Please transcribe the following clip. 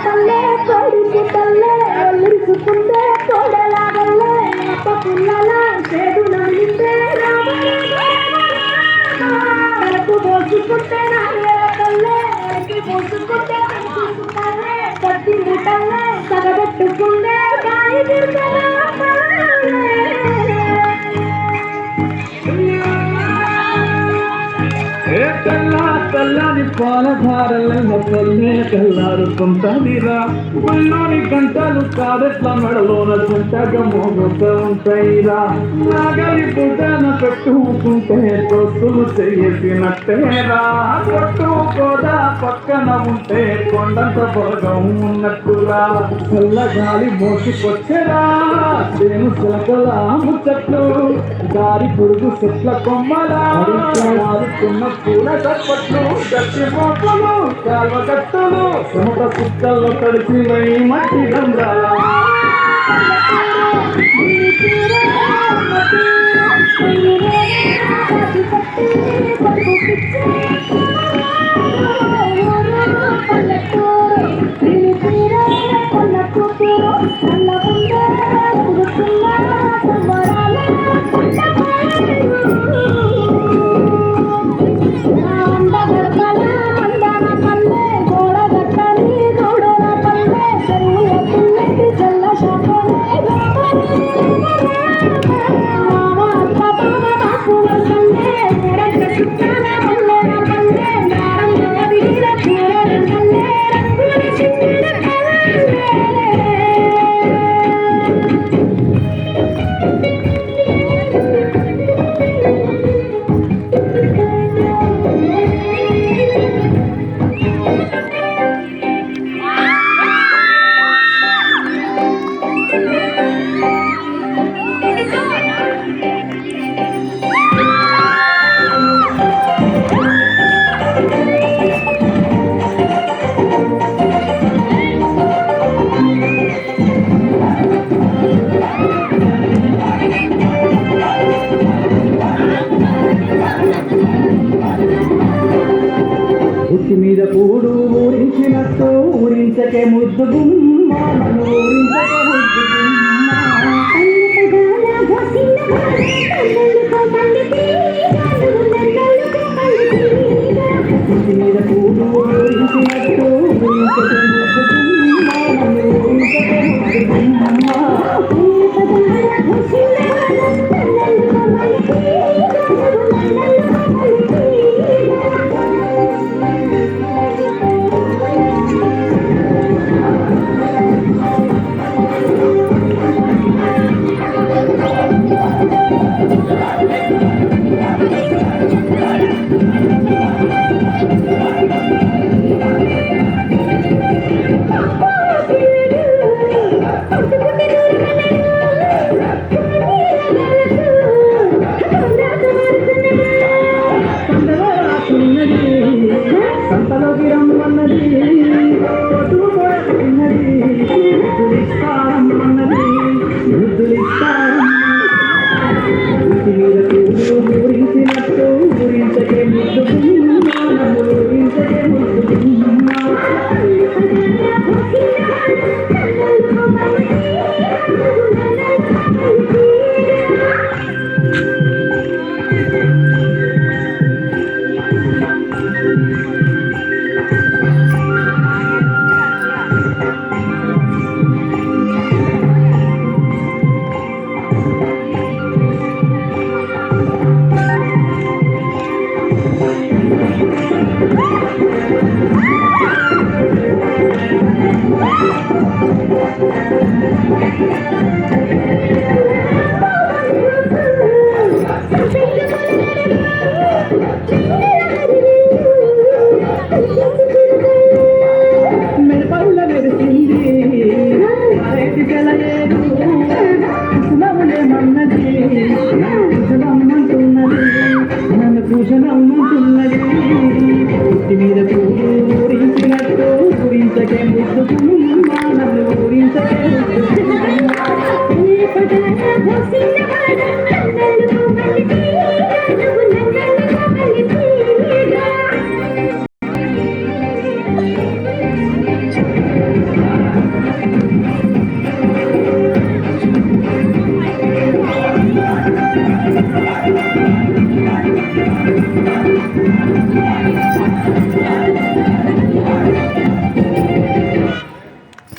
పల్లె కొడుకు తల్లే ఒలిసుకుంటే తోడలాగల్లే అప్ప పుల్లల చేదు నలిందే రామకు పోసుకుంటే నాయ తల్లే పోసుకుంటే కత్తి ముట్టల్లే సగబెట్టుకుందే కాయ తిరుగలా తెల్లని పాలధారలైన పల్లె తెల్లారుకుంటాదిరా మళ్ళోని గంటలు కాదెట్ల మెడలోన జంటగా మోగుతూ ఉంటాయిరా నాగలి పుట్టన పెట్టుకుంటే తొత్తులు చేసినట్టేరా కొట్టుకోదా పక్కన ఉంటే కొండంత బలగం ఉన్నట్టురా చల్లగాలి మోసుకొచ్చేరా దేను శిలకల ముచ్చట్లు దారి పురుగు చెట్ల కొమ్మలా ఆడుకున్న పూల చప్పట్లు గట్టి మోపలు కాల్వ కట్టలు సమట కుక్కల్లో కలిసి మట్టి గంగాల ఉట్టి మీద పూడు ఊరించినట్టు ఊరించకే ముద్దు గుమ్మ ఊరించకే ముద్దు ఉట్టి మీద పూడు ఊరించినట్టు ఊరించకే ముద్దు గుమ్మ ఊరించకే ముద్దు సంతలోకి రమ్మన్నది ఉన్నది వృద్ధులిస్తారమ్మన్నది వృద్ధులిస్తారం మీద పూలు ఊరించినట్టు ఊరించకే ముద్దు ఊరించకే ముద్దు